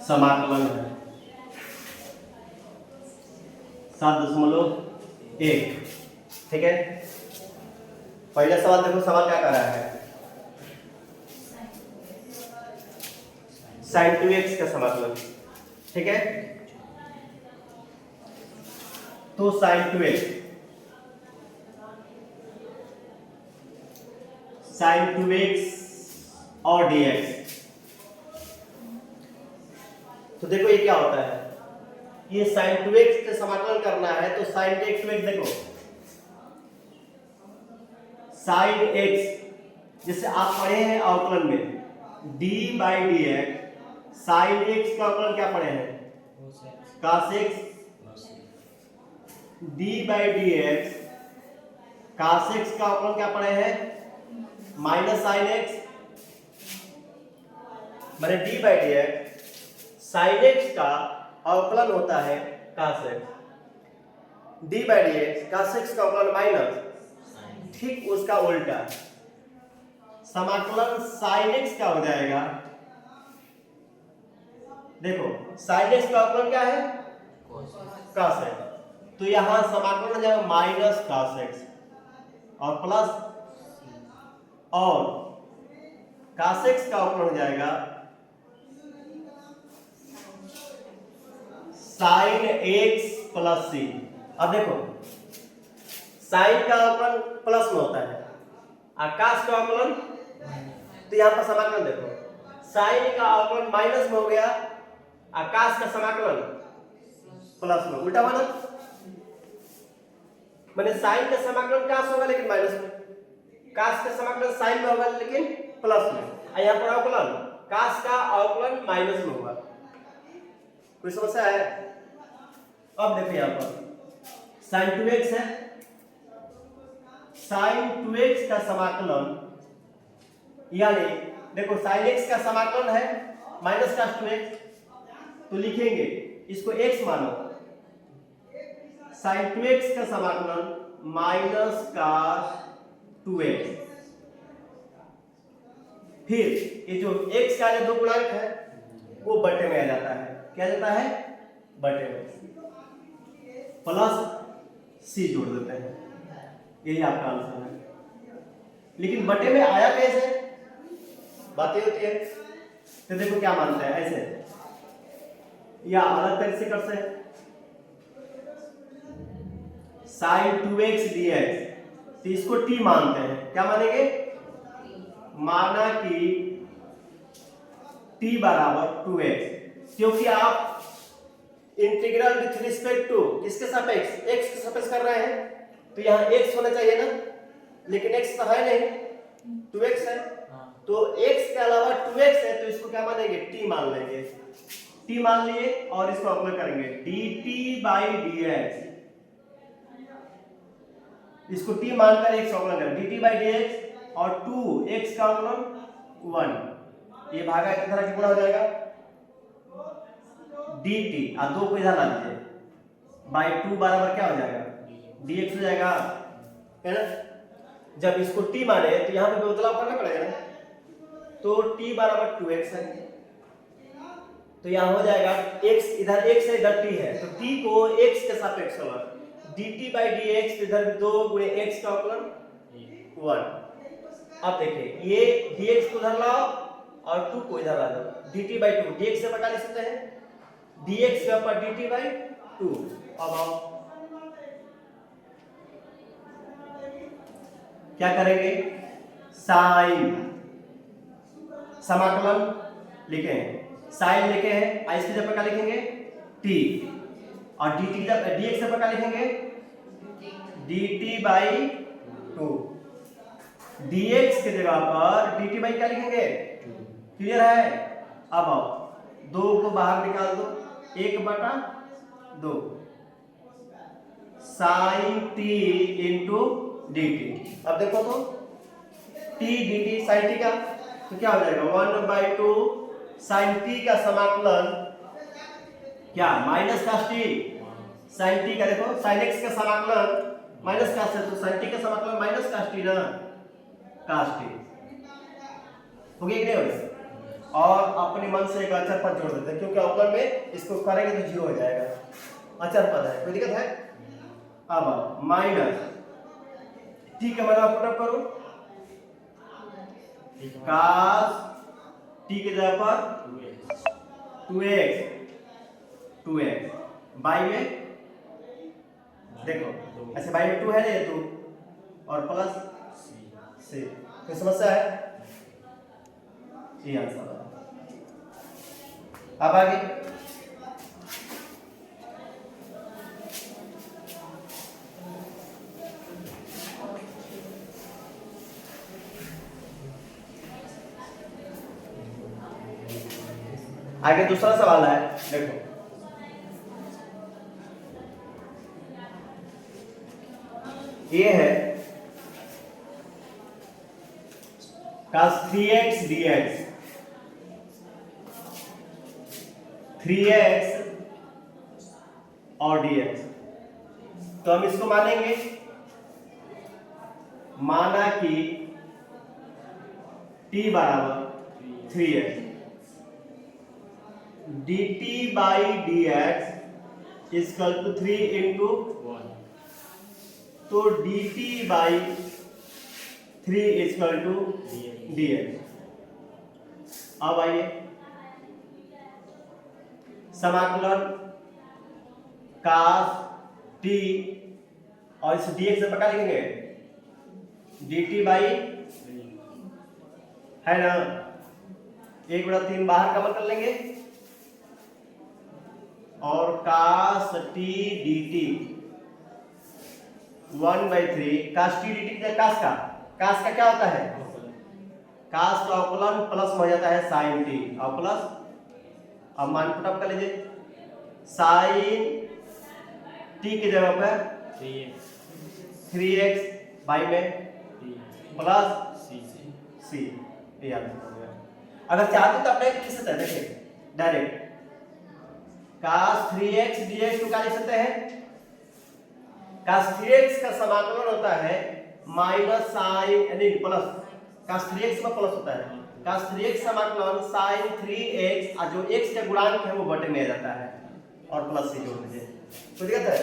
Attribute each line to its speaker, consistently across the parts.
Speaker 1: समाकलन है 7.1। ठीक है, पहला सवाल देखो, सवाल क्या कर रहा है, sin 2x का समाकलन। ठीक है, तो sin 2x और dx, तो देखो ये क्या होता है, ये sin 2x का समाकलन करना है तो sin 2x देखो, sin x जैसे आप पढ़े हैं अवकलन में d/dx, sin x का अवकलन क्या पढ़े हैं, cos x, d/dx cos x का अवकलन क्या पढ़े हैं, माइनस sin x, माने d/dx sin x का अवकलन होता है cos x, d/dx cos x का अवकलन माइनस, ठीक उसका उल्टा समाकलन sin x का हो जाएगा। देखो sin x का अवकलन क्या है, cos x, तो यहां समाकलन हो जाएगा माइनस cos x और प्लस, और cos x का अवकलन हो जाएगा sin x प्लस c। अब देखो sin का अवकलन प्लस में होता है, cos का अवकलन, तो यहाँ पर समाकलन देखो, sin का अवकलन माइनस में हो गया, cos का समाकलन प्लस में, उल्टा हुआ ना, माने sin का समाकलन cos होगा लेकिन माइनस में, cos का समाकलन sin में होगा लेकिन प्लस में, और यहाँ पर अवकलन cos का अवकलन माइनस में होगा। कोई समस्या है? अब देखो यहाँ पर sin 2x है, sin 2x का समाकलन, यानी देखो sin x का समाकलन है माइनस cos 2x, तो लिखेंगे इसको x मानो, sin 2x का समाकलन माइनस cos 2x, फिर ये जो x का जो दो गुणांक है वो बटे में आ जाता है, क्या जाता है, बटे में, प्लस c जोड़ देते हैं, यही आपका आंसर है। लेकिन बटे में आया कैसे, बातें होती है, तो देखो क्या मानते हैं, ऐसे या अलग तरीके से कर सकते हैं, sin 2x dx, तो इसको t मानते हैं, क्या मानेंगे, माना कि t बराबर 2x, क्योंकि आप इंटीग्रल विथ रिस्पेक्ट टू किसके सापेक्ष, x के सापेक्ष कर रहे हैं, तो यहाँ x होना चाहिए ना, लेकिन x तो है नहीं, 2x है, तो x के अलावा 2x है, तो इसको क्या मानेंगे, t मान लेंगे, t मान लिए और इसको अप्लाई करेंगे dt/dx, इसको t मानकर x अवकलन करें, dt/dx और 2x का अवकलन 1, ये भागा एक तरह की गुणा हो जाएगा, dt और 2 को इधर ला दीजिए, बाई 2 बराबर क्या हो जाएगा, dx हो जाएगा, है ना। जब इसको t माने तो यहाँ पे बदलाव करना पड़ेगा ना, तो t बराबर 2x है, तो यहाँ हो जाएगा x, इधर x है इधर t है, तो t को x के सापेक्ष होगा, dt/dx, इधर 2 गुणे x का अवकलन 1। अब देखिए ये dx को इधर लाओ और 2 को इधर ला दो, dt/2, dx से बटा लिख सकते हैं, dx के ऊपर dt/2। अब आओ क्या करेंगे, sin समाकलन लिखे हैं, sin लिखे हैं, इसकी जगह क्या लिखेंगे, t, और dt की जगह dx की जगह क्या लिखेंगे, dt/2, dx की जगह पर dt क्या लिखेंगे, क्लियर है। अब आओ 2 को बाहर निकाल दो, 1/2 sin t इंटू dt, अब देखो तो t dt sin t का, तो क्या हो जाएगा 1/2 sin t का समाकलन क्या, minus cos t, sin t का देखो sin x का समाकलन माइनस cos t, तो sin t का समाकलन माइनस cos t ना, cos t हो गया कि नहीं हो गया। और अपने मन से एक अचर पद जोड़ देते हैं, क्योंकि अवकलन में इसको करेंगे तो 0 हो जाएगा, अचर पद है, कोई दिक्कत है। अब माइनस टी का मान पुट अप करो, cos टी की जगह पर 2x बाई में देखो ऐसे बाई में 2 है ना, 2 और प्लस c, कोई समस्या है, ये आंसर है। अब आगे दूसरा सवाल है, देखो ये है cos 3x dx, 3x और dx, तो हम इसको मानेंगे, माना कि t बराबर 3x, dt by dx equal to 3 into 1, तो dt by 3 equal to dx। अब आइए समाकलन cos t और इस dx से पका लिखेंगे dt by है ना, 1/3 बाहर कमन कर लेंगे और cos t dt 1/3 cos t dt cos का क्या होता है, cos का अवकलन प्लस में हो जाता है sin t और प्लस, अब मान पुट अप कर लीजिए, sin t की जगह पर 3x बाई में प्लस c, ये आंसर हो गया। अगर चाहते तो अपने लिख सकते हैं, देखिए डायरेक्ट cos 3x dx को क्या लिख सकते हैं, cos 3x का समाकलन होता है माइनस साइन यानी प्लस, cos 3x में प्लस होता है, cos 3x समाकलन sin 3x और जो x का गुणांक है वो बटे में आ जाता है और प्लस से जोड़ दीजिए, कोई दिक्कत है।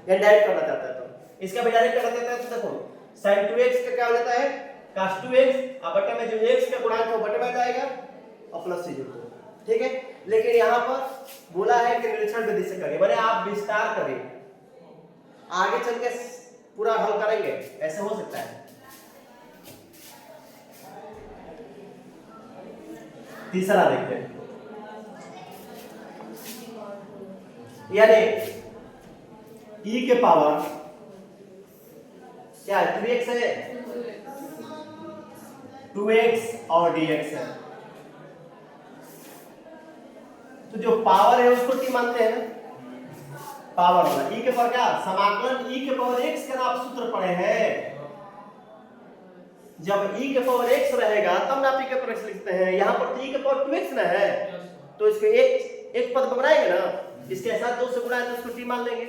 Speaker 1: ये डायरेक्ट करना चाहता है तो इसका भी डायरेक्ट करना चाहता है तो देखो sin 2x का क्या हो जाता है cos 2x और बटे में जो x का गुणांक है वो बटे में आ जाएगा और प्लस से जोड़ दो, ठीक है। लेकिन यहाँ पर बोला है कि निरीक्षण विधि से करें, माने आप विस्तार करें, आगे चल के पूरा हल करेंगे, ऐसा हो सकता है। तीसरा देखते हैं, यानी e के पावर क्या है, 3x है, 2x और dx है, तो जो पावर है उसको t मानते हैं ना, पावर वाला e के पावर क्या, समाकलन e के पावर x का आप सूत्र पढ़े हैं, जब e के पावर x रहेगा तब ना e के पावर x लिखते हैं, यहां पर e के पावर 2x ना है तो इसको एक पद बनाएंगे ना, इसके साथ 2 से गुणा है तो इसको t मान लेंगे,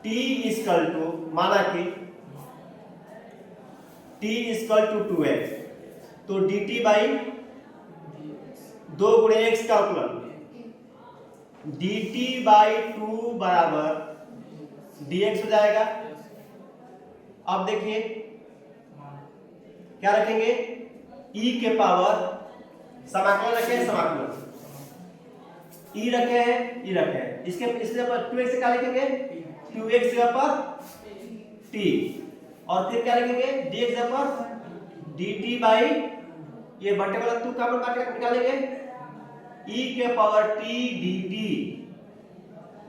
Speaker 1: t इक्वल टू माना कि t इक्वल टू 2x, तो dt बाई 2 गुणे x का अवकलन dt बाई 2 बराबर dx हो जाएगा। अब देखिए क्या रखेंगे, e के पावर समाकलन रखे हैं, समाकलन e रखे हैं, e रखे हैं, इसके पर 2x से क्या लिखेंगे, 2x जगह पर t और फिर क्या लिखेंगे dx जगह पर dt बाई ये बटे वाला 2 का काट निकालेंगे e के पावर t dt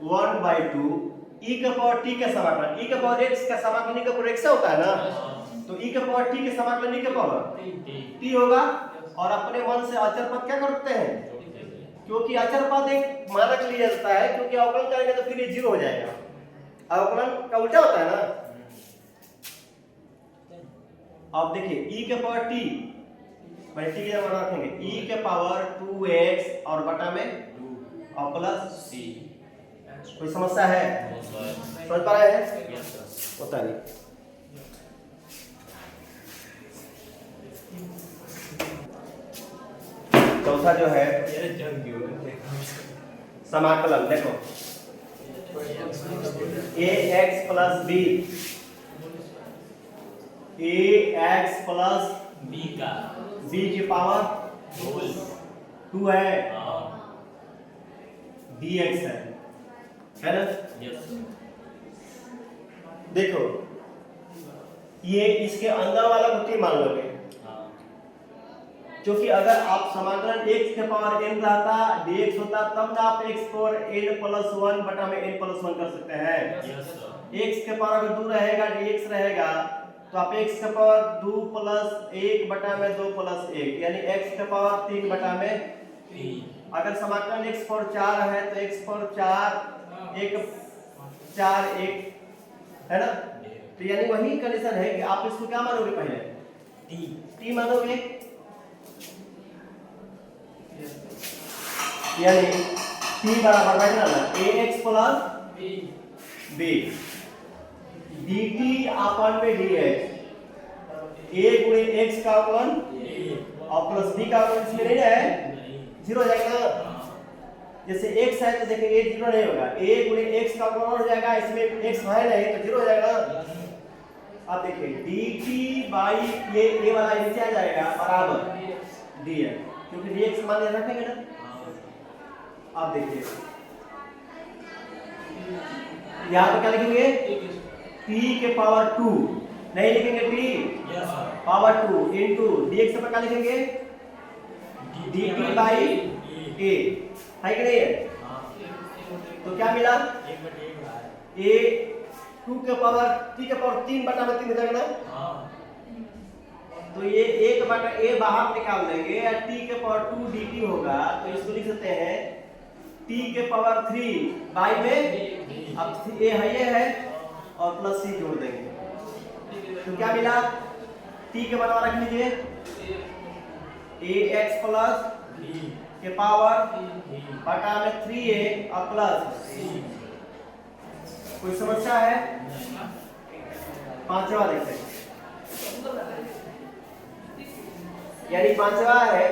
Speaker 1: 1/2 e के पावर t का समाकलन, e के पावर x का समाकलन e के पावर x से होता है ना, तो e के पावर t के समाकलन e के पावर t होगा और अपने मन से अचर पद क्या करते हैं, क्योंकि अचर पद एक मानक लिया जाता है, क्योंकि अवकलन करेंगे तो फिर ये 0 हो जाएगा, अवकलन का उल्टा होता है ना। अब देखिए e के पावर t मैंने t की जगह रखेंगे e के पावर 2x और बटा में 2 और प्लस c, कोई समस्या है, समझ पा रहे हैं, होता नहीं। चौथा जो है समाकलन, देखो ax प्लस बी, ax प्लस
Speaker 2: बी का
Speaker 1: b की पावर
Speaker 2: होल
Speaker 1: 2 है, dx है ना।
Speaker 2: यस
Speaker 1: देखो ये इसके अंदर वाला को t मान लोगे, क्योंकि अगर आप समाकलन x के पावर n रहता dx होता तब ना आप x पावर n प्लस 1 बटा में n प्लस 1 कर सकते हैं।
Speaker 2: यस
Speaker 1: x के पावर अगर 2 रहेगा dx रहेगा तो आप x के पावर 2 प्लस 1 बटा में 2 प्लस 1 यानी x के पावर 3 बटा में 3। अगर समाकलन x पावर 4 है तो x पावर 4 1 4 1 है ना। तो यानी वही कंडीशन है कि आप इसको क्या मानोगे, पहले t मानोगे, यानी t बराबर बैठना ना ax प्लस b dt अपन में dx, a गुणे x का अवकलन और प्लस b का अवकलन इसमें नहीं है, जीरो हो जाएगा ना। जैसे x है तो देखेंगे जीरो नहीं होगा, a गुणे x का अवकलन हो जाएगा, इसमें x है नहीं तो जीरो हो जाएगा ना। अब देखिए dt बाई ये वाला नीचे आ जाएगा बराबर dx, क्योंकि dx मान रखेंगे ना। आप देखिए यहाँ पे क्या लिखेंगे, t के पावर 2 नहीं लिखेंगे, t पावर 2 इंटू dx पर क्या लिखेंगे, dt बाई a है कि नहीं है। तो क्या मिला, a 2 के पावर t के पावर 3 बटा में 3 हो जाएगा ना। तो ये 1 बटा a बाहर निकाल देंगे या t के पावर 2 dt होगा, तो इसको लिख सकते हैं t के पावर 3 बाई में, अब a है ये है और प्लस c जोड़ देंगे तो क्या मिला, t के बराबर रख लीजिए ax प्लस के पावर बटा में 3a और प्लस c। कोई समस्या है, पांचवा देखते हैं, यानी पांचवा है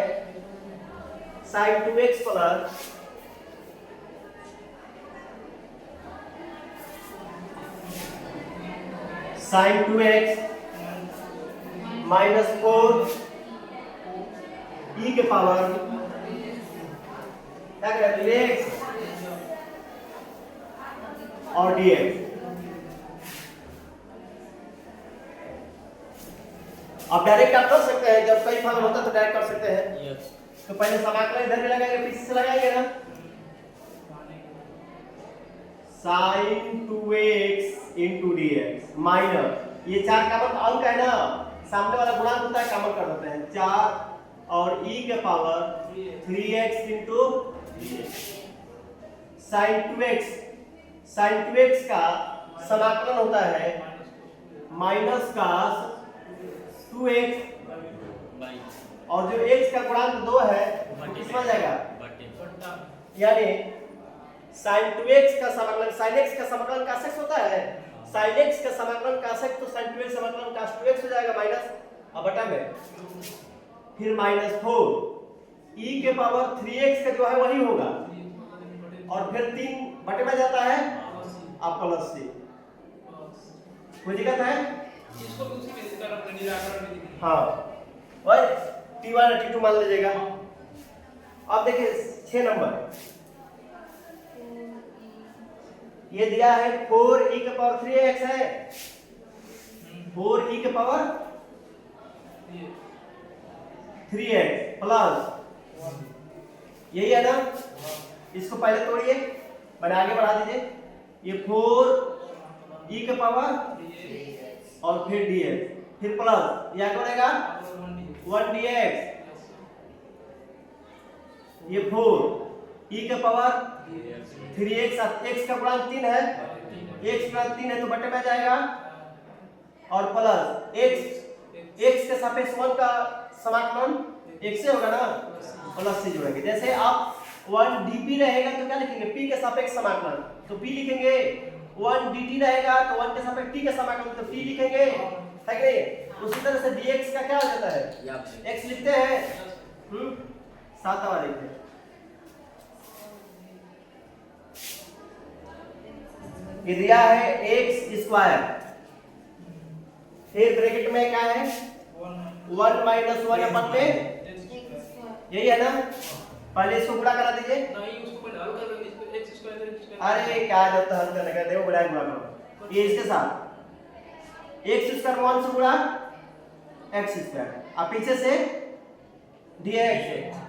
Speaker 1: sin 2x plus sin 2x minus 4 e के पावर क्या कहते हैं x और dx। आप डायरेक्ट आप कर सकते हैं, जब कई फलन होता है तो डायरेक्ट कर सकते हैं। तो पहले समाकलन इधर भी लगाएंगे, पीछे से लगाएंगे ना, sin 2x into dx minus ये 4 कॉमन अंक है ना, सामने वाला गुणांक होता है कॉमन कर देते हैं 4 और e के power 3x into sin 2x का समाकलन होता है माइनस का 2x और जो x का गुणांक 2 है किसमें आ जाएगा, यानी sin 2x का समाकलन sin x का समाकलन cos x होता है, sin x का समाकलन cos x तो sin 2x समाकलन cos 2x हो जाएगा माइनस और बटा में फिर माइनस 4 e के पावर 3x का जो है वही होगा और फिर 3 बटे में जाता है अब प्लस c। कोई दिक्कत है,
Speaker 3: इसको दूसरी विधि का अपने निराकरण में दिखाएं।
Speaker 1: हाँ वही t1 और t2 मान लीजिएगा। अब देखिए 6 नंबर ये दिया है 4e के पावर 3x है, 4e के पावर 3x प्लस यही है ना, इसको पहले तोड़िए मैंने आगे बढ़ा दीजिए, ये 4e के पावर और फिर dx फिर प्लस यह क्या बनेगा 1dx, ये 4e के पावर 3x x का गुणांक 3 है, x का 3 है तो बटे में जाएगा और प्लस x के सापेक्ष 1 का समाकलन x से होगा ना, प्लस से जोड़ेंगे। जैसे आप 1 dp रहेगा तो क्या लिखेंगे, p के सापेक्ष समाकलन तो p लिखेंगे, 1 dt रहेगा तो 1 के सापेक्ष t के समाकलन तो t लिखेंगे, है कि नहीं। उसी तरह से dx का क्या हो जाता है, x लिखते हैं सातवां देखिए, ये दिया है एक्स स्क्वायर, फिर ब्रैकेट में क्या है 1 माइनस 1 अपन में, यही है ना। पहले इसको गुणा करा दीजिए।
Speaker 3: नहीं उसको पहले हल कर लेंगे, इसको x स्क्वायर है, x स्क्वायर।
Speaker 1: अरे क्या जब हल करने का, देखो गुणा करो, ये इसके साथ एक्स स्क्वायर 1 से गुणा एक्स स्क्वायर, अब पीछे से dx,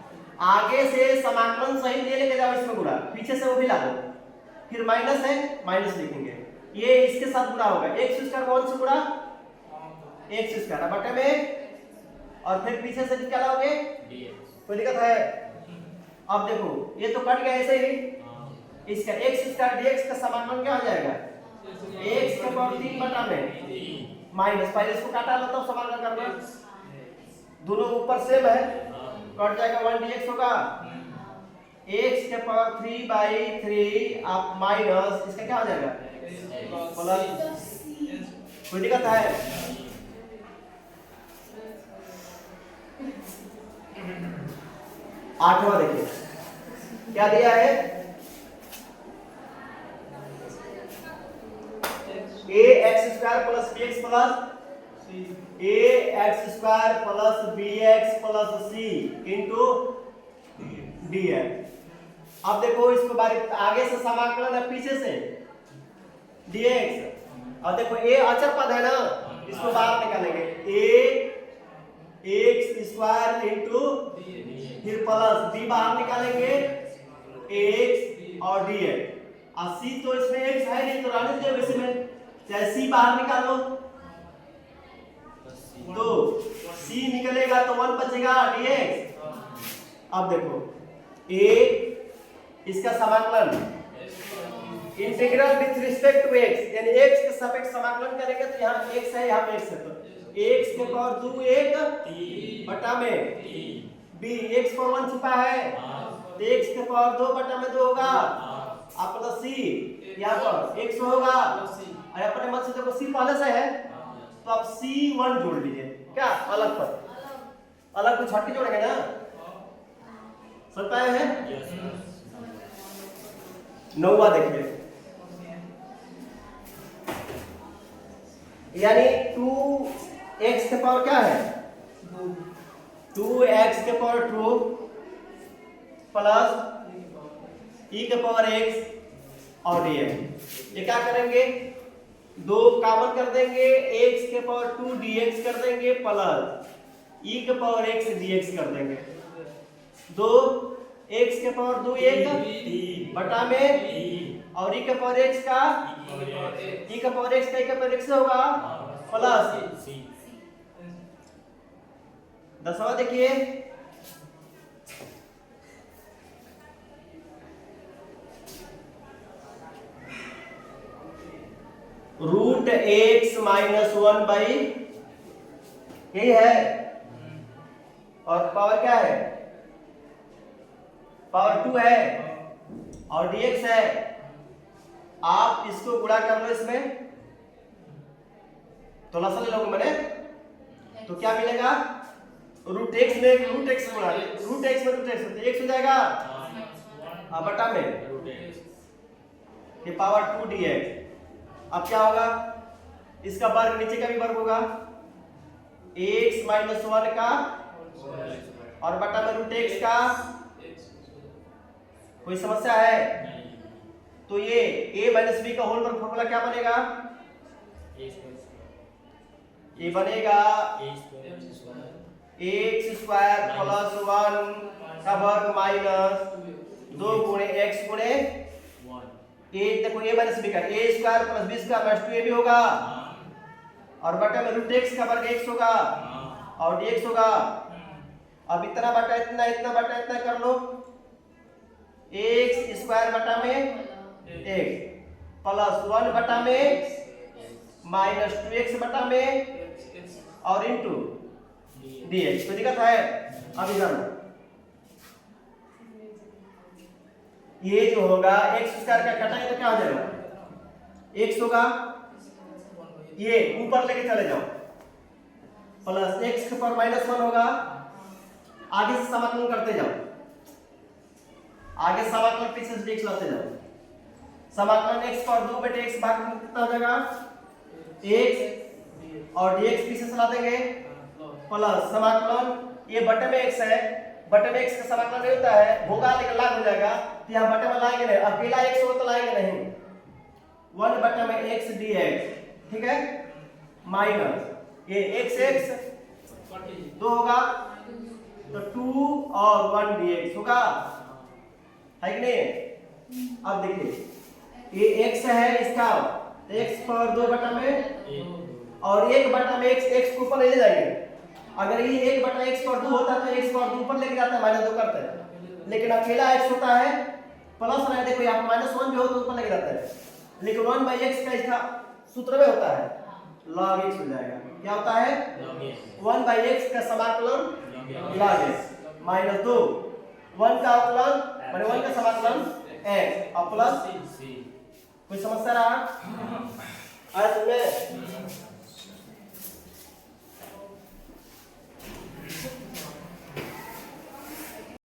Speaker 1: आगे से समाकलन सही दे लेके जाओ, इसमें गुणा, पीछे से वो भी ला दो, फिर माइनस है माइनस लिखेंगे, ये इसके साथ गुणा होगा, एक्स स्क्वायर 1 से गुणा एक्स स्क्वायर बटे में, और फिर पीछे से क्या लाओगे कोई दिक्कत है। अब देखो ये तो कट गया ऐसे ही, इसका एक्स स्क्वायर dx का समाकलन क्या हो जाएगा, x के पावर 3 बटा में माइनस, पहले इसको काटा लो तब समाकलन करना, दोनों ऊपर सेम है, कट जाएगा 1 dx होगा, x के पावर 3 बाई 3 आप माइनस इसका क्या हो जाएगा प्लस, कोई दिक्कत है। आठवां देखिए क्या दिया है, a x square plus bx plus a x square plus bx plus c into dx। अब देखो इसको बारी आगे से समाकलन है, पीछे से dx, अब देखो a अचर पद है ना, इसको बाहर निकालेंगे, a x स्क्वायर इंटू फिर प्लस b बाहर निकालेंगे x और dx, और c तो इसमें x है नहीं तो रहने दीजिए वैसे में, चाहे c बाहर निकालो तो c निकलेगा तो 1 बचेगा dx। अब देखो a इसका समाकलन integral with respect to x, यानी x के सापेक्ष समाकलन करेंगे तो यहाँ x है यहाँ पे x है, तो x के पावर 2 1 बटा में b, x पर 1 छुपा है तो x के पावर 2 बटा में 2 होगा, आप प्लस c यहाँ पर x होगा, और अपने मत से देखो c पहले से है तो आप c1 जोड़ लीजिए, क्या अलग पर अलग कुछ हट के जोड़ेंगे ना, समझ पाए हैं। नौवां देखिए, यानी 2x के पावर क्या है 2x के पावर 2 प्लस e के पावर x और dx, ये क्या करेंगे दो कॉमन कर देंगे, x के पावर 2 dx कर देंगे प्लस e के पावर x dx कर देंगे, दो x के पावर 2 1 बटा में और e के पावर x का e के पावर x का e के पावर x होगा प्लस। 10वां देखिए, रूट x माइनस 1 बाई, यही है, और पावर क्या है पावर 2 है और dx है, आप इसको गुणा कर लो, इसमें तो लसन ले लोगे मैंने, तो क्या मिलेगा रूट x में रूट x गुणा रूट x में रूट x होता है, x हो जाएगा बटा में ये पावर 2 dx। अब क्या होगा, इसका वर्ग नीचे का भी वर्ग होगा, x माइनस 1 का और बटा में रूट x का, कोई समस्या है, तो ये a माइनस b का होल वर्ग फॉर्मूला क्या बनेगा, ये बनेगा x स्क्वायर प्लस 1 का वर्ग माइनस 2 गुणे x गुणे a, देखो a माइनस b का a square plus b square minus 2a भी होगा, और बटा में रूट x का वर्ग x होगा और dx होगा। अब इतना बटा इतना, इतना बटा इतना कर लो, x स्क्वायर बटा में x प्लस 1 बटा में माइनस 2x बटा में और इंटू dx, कोई दिक्कत है। अब इधर ये जो होगा x स्क्वायर का कटाएंगे तो क्या हो जाएगा x होगा, ये ऊपर लेके चले जाओ प्लस x के पावर माइनस 1 होगा, आगे से समाकलन करते जाओ, आगे समाकलन पीछे से dx लाते जाओ। समाकलन x पर 2 बटे x भाग में कितना हो जाएगा x और dx पीछे से ला देंगे प्लस समाकलन ये बटे में x है, बटे में x का समाकलन नहीं होता है, होगा लेकिन लाग हो जाएगा तो यहाँ बटे में लाएंगे नहीं, अकेला x हो तो लाएंगे नहीं, 1 बटे में x dx, ठीक है, माइनस ये x दो होगा तो 2 और 1 dx होगा, है कि नहीं। अब देखिए ये x है इसका, x पर 2 बटा में और 1 बटा में x को ऊपर ले जाएंगे, अगर ये 1 बटा x पर 2 होता तो x पर 2 ऊपर लेके जाता है, -2 करते हैं, लेकिन अकेला x होता है प्लस रहे, देखो यहाँ -1 भी हो तो ऊपर लेके जाता है, लेकिन 1/x का इसका सूत्र में होता है log x हो जाएगा, क्या होता है 1/x का समाकलन log x -2 1 का अवकलन माने 1 का समाकलन x और प्लस कोई समस्या रहा आज में